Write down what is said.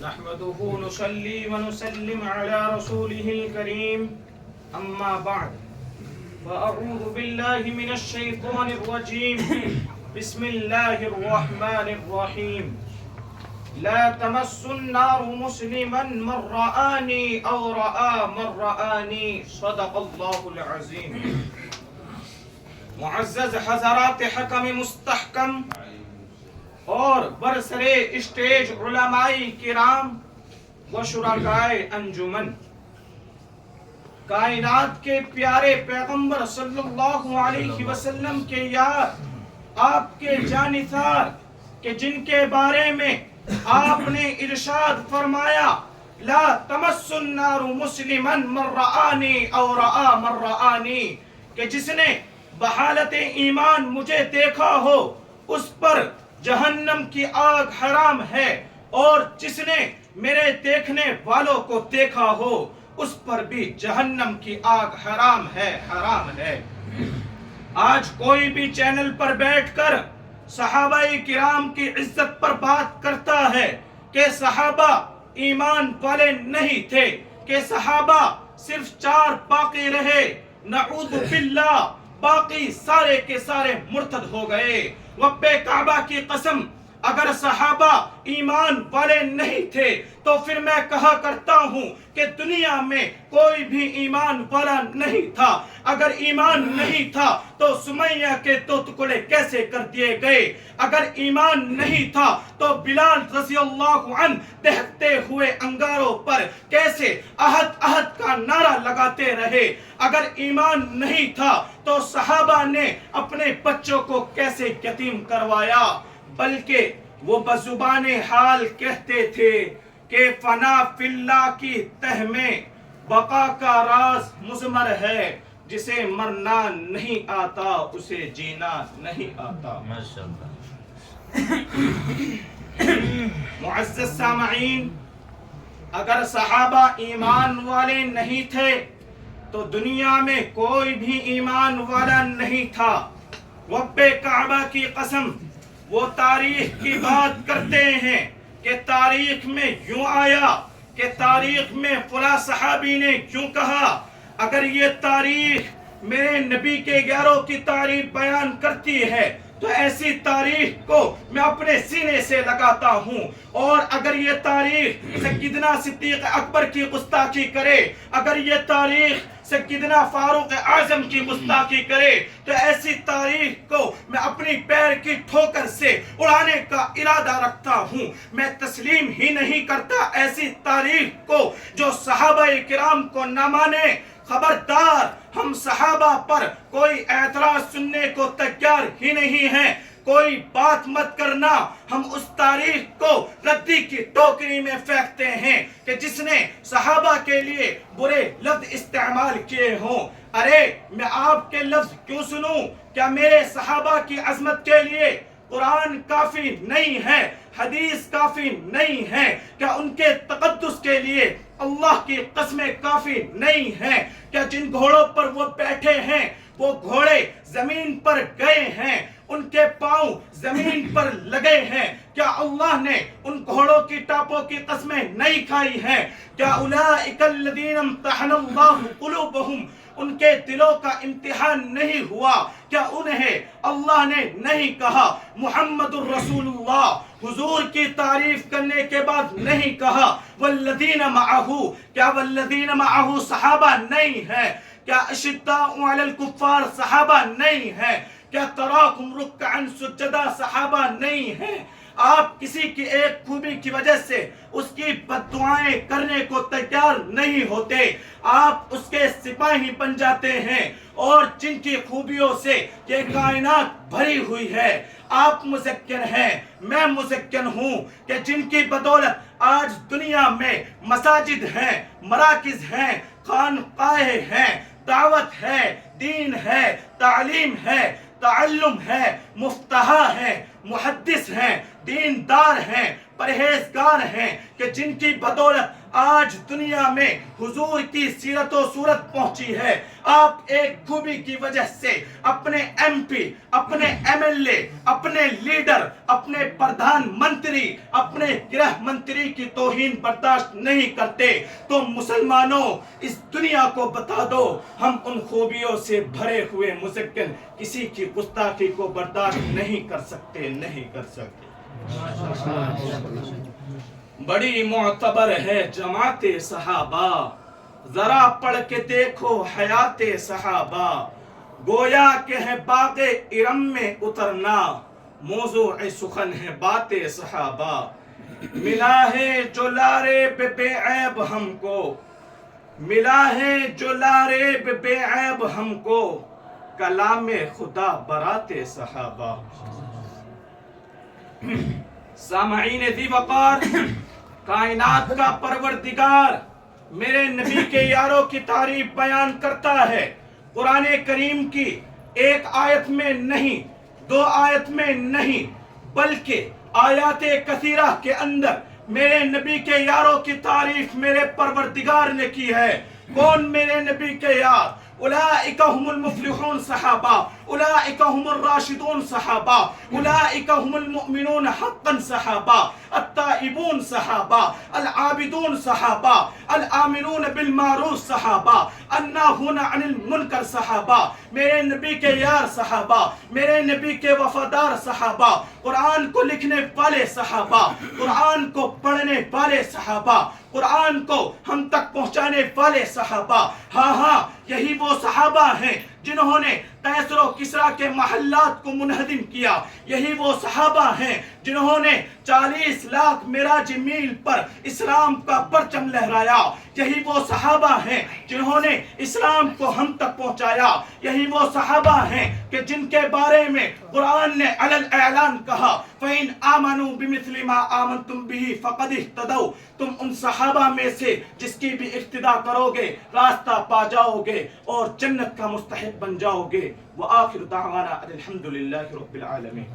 نحمده نصلي ونسلم على رسوله الكريم أما بعد فأعوذ بالله من الشيطان الرجيم بسم الله الرحمن الرحيم لا تمس النار مسلما من رآني أو رأى من رآني صدق الله العظيم. معزز حضرات حکم مستحکم اور برسرے اسٹیج علمائی کرام و شرکائے انجمن، کائنات کے پیارے پیغمبر صلی اللہ علیہ وسلم کے یار، آپ کے جانثار کہ جن کے بارے میں آپ نے ارشاد فرمایا لا تمس النار مسلما من رآنی او رآ من رآنی، کہ جس نے بحالت ایمان مجھے دیکھا ہو اس پر جہنم کی آگ حرام ہے، اور جس نے میرے دیکھنے والوں کو دیکھا ہو اس پر بھی جہنم کی آگ حرام ہے، حرام ہے۔ آج کوئی بھی چینل پر بیٹھ کر صحابہ کرام کی عزت پر بات کرتا ہے کہ صحابہ ایمان والے نہیں تھے، کہ صحابہ صرف 4 باقی رہے، نعوذ باللہ باقی سارے کے سارے مرتد ہو گئے۔ رب کعبہ کی قسم، اگر صحابہ ایمان والے نہیں تھے تو پھر میں کہا کرتا ہوں کہ دنیا میں کوئی بھی ایمان والا نہیں تھا۔ اگر ایمان نہیں تھا تو سمیہ کے 2 ٹکڑے کیسے کر دیے گئے؟ اگر ایمان نہیں تھا تو بلال رضی اللہ عنہ دہتے ہوئے انگاروں پر کیسے احد احد کا نعرہ لگاتے رہے؟ اگر ایمان نہیں تھا تو صحابہ نے اپنے بچوں کو کیسے یتیم کروایا؟ بلکہ وہ بزبان حال کہتے تھے کہ فنا فی اللہ کی تہ میں بقا کا راز مضمر ہے، جسے مرنا نہیں آتا اسے جینا نہیں آتا۔ معزز سامعین، اگر صحابہ ایمان والے نہیں تھے تو دنیا میں کوئی بھی ایمان والا نہیں تھا۔ رب کعبہ کی قسم، وہ تاریخ کی بات کرتے ہیں کہ تاریخ میں یوں آیا، کہ تاریخ میں فلاں صحابی نے کیوں کہا۔ اگر یہ تاریخ میرے نبی کے غیروں کی تعریف بیان کرتی ہے تو ایسی تاریخ کو میں اپنے سینے سے لگاتا ہوں، اور اگر یہ تاریخ سیدنا صدیق اکبر کی گستاخی کرے، اگر یہ تاریخ سیدنا فاروق اعظم کی گستاخی کرے تو ایسی تاریخ کو میں اپنی پیر کی ٹھوکر سے اڑانے کا ارادہ رکھتا ہوں۔ میں تسلیم ہی نہیں کرتا ایسی تاریخ کو جو صحابہ کرام کو نہ مانے۔ خبردار، ہم صحابہ پر کوئی اعتراض سننے کو تیار ہی نہیں ہیں۔ کوئی بات مت کرنا، ہم اس تاریخ کو ردی کی ٹوکری میں پھینکتے ہیں کہ جس نے صحابہ کے لیے برے لفظ استعمال کیے ہوں۔ ارے میں آپ کے لفظ کیوں سنوں؟ کیا میرے صحابہ کی عظمت کے لیے قرآن کافی نہیں ہے؟ حدیث کافی نہیں ہے؟ کیا ان کے تقدس کے لیے اللہ کی قسمیں کافی نہیں ہیں؟ کیا جن گھوڑوں پر وہ بیٹھے ہیں وہ گھوڑے زمین پر گئے ہیں، ان کے پاؤں زمین پر لگے ہیں؟ کیا اللہ نے ان گھوڑوں کی ٹاپوں کی قسمیں نہیں کھائی ہیں؟ کیا اولئک الذین امتحن اللہ قلوبہم، ان کے دلوں کا امتحان نہیں ہوا؟ کیا انہیں اللہ نے نہیں کہا محمد الرسول اللہ؟ حضور کی تعریف کرنے کے بعد نہیں کہا والذین معہ؟ کیا والذین معہ صحابہ نہیں ہے؟ کیا اشداء علی الکفار صحابہ نہیں ہے؟ کیا تراکم رکعا سجدا صحابہ نہیں ہیں؟ آپ کسی کی ایک خوبی کی وجہ سے اس کی بد دعائیں کرنے کو تیار نہیں ہوتے، آپ اس کے سپاہی بن جاتے ہیں، اور جن کی خوبیوں سے یہ کائنات بھری ہوئی ہے۔ آپ مذکر ہیں، میں مذکر ہوں، کہ جن کی بدولت آج دنیا میں مساجد ہیں، مراکز ہیں، خانقاہیں ہیں، دعوت ہے، دین ہے، تعلیم ہے، تعلم ہے، مفتح ہیں، محدث ہیں، دیندار ہیں، پرہیزگار ہیں کہ جن کی بدولت آج دنیا میں حضور کی سیرت و صورت پہنچی ہے. آپ ایک خوبی کی وجہ سے اپنے ایم پی، اپنے ایم ایل اے، اپنے لیڈر، اپنے پردھان منتری، اپنے گرہ منتری کی توہین برداشت نہیں کرتے. تو مسلمانوں، اس دنیا کو بتا دو، ہم ان خوبیوں سے بھرے ہوئے مسکن کسی کی گستاخی کو برداشت نہیں کر سکتے، نہیں کر سکتے. بڑی معتبر ہے جماعت صحابہ، ذرا پڑھ کے دیکھو حیات صحابہ. گویا کہ ہے باغ ارم میں اترنا، موضوع سخن ہے بات صحابہ. ملا ہے جو لاریب بے عیب ہم کو، ملا ہے جو لاریب بے عیب ہم کو، کلام خدا برات صحابہ. سامعین ذی وقار، کائنات کا پروردگار میرے نبی کے یاروں کی تعریف بیان کرتا ہے. قرآن کریم کی ایک آیت میں نہیں، دو آیت میں نہیں، بلکہ آیات کثیرہ کے اندر میرے نبی کے یاروں کی تعریف میرے پروردگار نے کی ہے. کون میرے نبی کے یار؟ اولئک هم المفلحون صحابہ، اولئک هم الراشدون صحابہ، اولئک هم المؤمنون حقا صحابہ، التائبون صحابہ، العابدون صحابہ، الآمرون بالمعروف صحابہ، الناہون عن المنکر صحابہ. میرے نبی کے یار صحابہ، میرے نبی کے وفادار صحابہ، قرآن کو لکھنے والے صحابہ، قرآن کو پڑھنے والے صحابہ، قرآن کو ہم تک پہنچانے والے صحابہ. ہاں ہاں، یہی وہ صحابہ ہیں جنہوں نے قیصر و کسریٰ کے محلات کو منہدم کیا. یہی وہ صحابہ ہیں جنہوں نے 40 لاکھ معراج میل پر اسلام کا پرچم لہرایا. یہی وہ صحابہ ہیں جنہوں نے اسلام کو ہم تک پہنچایا. یہی وہ صحابہ ہیں کہ جن کے بارے میں قرآن نے علی الاعلان کہا فَإِنْ آمَنُوا بِمِثْلِ مَا آمَنْتُمْ بِهِ فَقَدِ اهْتَدَوْا. تم ان صحابہ میں سے جس کی بھی اقتداء کرو گے راستہ پا جاؤ گے اور جنت کا مستحق بن جاؤ گے. وآخر دعوانا الحمد للہ رب العالمین.